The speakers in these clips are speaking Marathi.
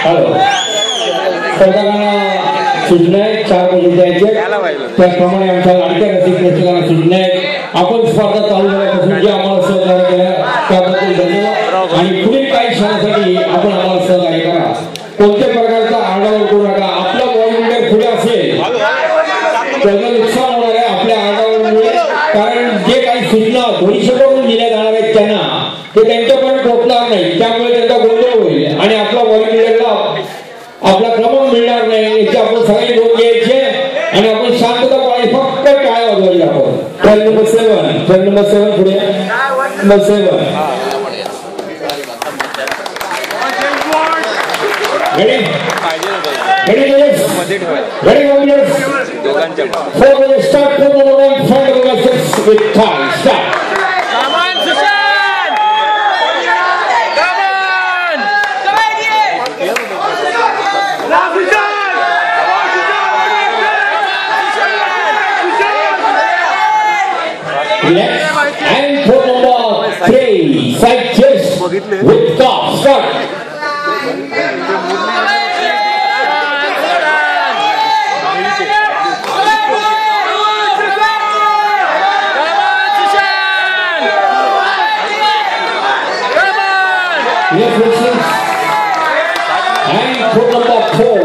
हॅलो सगळ्यांना सूचना आहे 4 वाजे द्यायचे त्याप्रमाणे आमच्या लाडक्या रसिक प्रेक्षकांना सूचना आहे आपण स्पर्धा चालू झाल्यापासून जे आम्हाला सहकार्य केलं त्याबद्दल धन्यवाद आणि पुढील काही क्षणासाठी आपण आम्हाला सहकार्य करा कोणत्या प्रकारचा आरडाओरड करू नका आपला व्हॉल्युंटियर पुढे असेल त्याचं नुकसान होणार आहे आपल्या आरडाओरडमुळे कारण जे काही सूचना भविष्यकडून दिल्या जाणार आहेत त्यांना ते त्यांच्यापर्यंत पोहोचणार नाही त्यामुळे त्यांचा गोंधळ होईल आणि आपला व्हॉल्युंटियरला आपला क्रमांक मिळणार नाही याची आपण सगळे नोंद घ्यायचे आणि आपण शांतता पाळायची फक्त टाळ्या वाजवायची आपण ट्रेन नंबर 7 पुढे number 7 Ready, warriors? 4 minutes start. 4 number 1, 5 number 6 with time. Start. Come on, Sushan! Come on! Come on, Left and 4 number 3, side chest with top. Start. And put number 4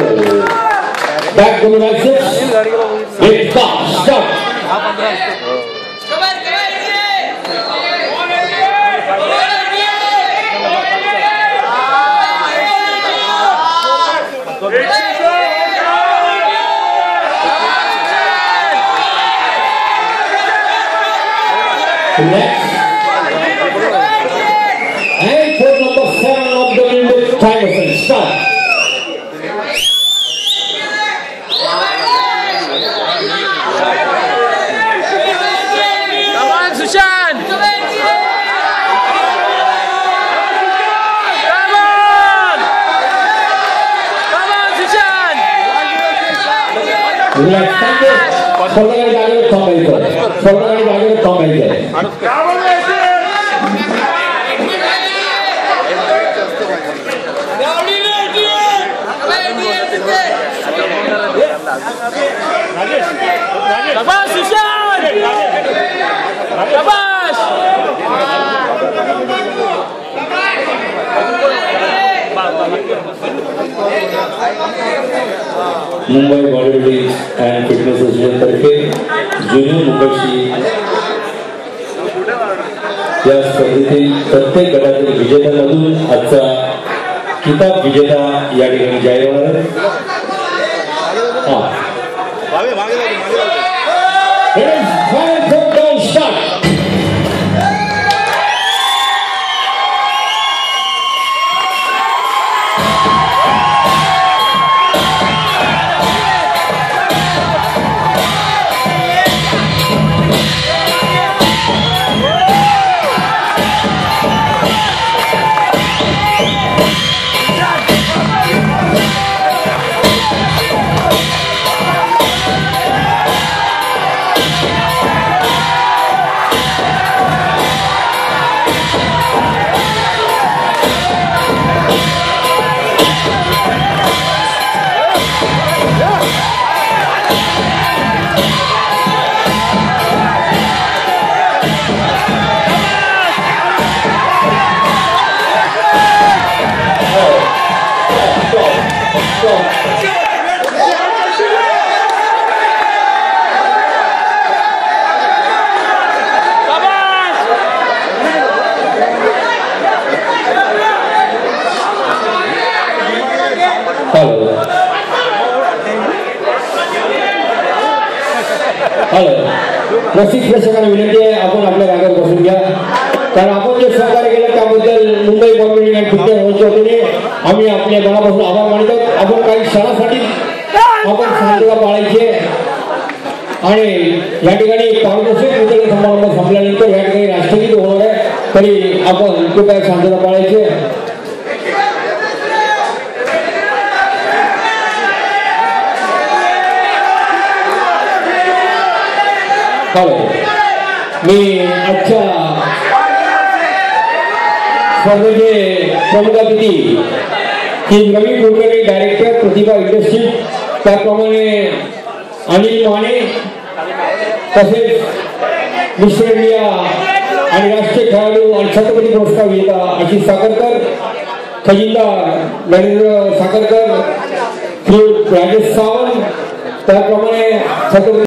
back to number 6 with top. Stop. Next. And put number 7 of the minute timer. Stop. Come on, Sushan! Come on! Come on, Sushan! स्वतःकडे जागेवर थांबायचं स्वतःकडे जागेवर थांबायचं Shabash, Sushan! Shabash! Mumbai bodybuilding and fitness association तर्फे ज्युनियर मुंबईशी या स्पर्धेतील प्रत्येक गटातील विजेत्यांमधून आजचा किताब विजेता या ठिकाणी जाहीर होणार रसिक प्रेक्षकांना विनंती आहे आपण आपल्या जागेवर बसून घ्या कारण आपण जे सहकार्य केलं त्याबद्दल मुंबई बॉडीबिल्डिंग अँड फिटनेस असोसिएशनच्या वतीने आम्ही आपल्या मनापासून आभार मानतो आपण काही क्षणासाठी आपण शांतता पाळायची आणि या ठिकाणी पारदर्शक रीतीने समारंभ संपल्यानंतर या ठिकाणी राष्ट्रगीत होणार आहे तरी आपण कृपया शांतता पाळायची मी आजच्या स्पर्धेचे प्रमुख अतिथी श्री रवी कुलकर्णी डायरेक्टर प्रतिभा इंडस्ट्री, त्याप्रमाणे अनिल माने, तसेच मिस्टर इंडिया आणि राष्ट्रीय खेळाडू आणि छत्रपती पुरस्कार विजेता आशिष साखरकर, खजिनदार नरेंद्र साखरकर, श्री राजेश सावंत, त्याप्रमाणे छत्रपती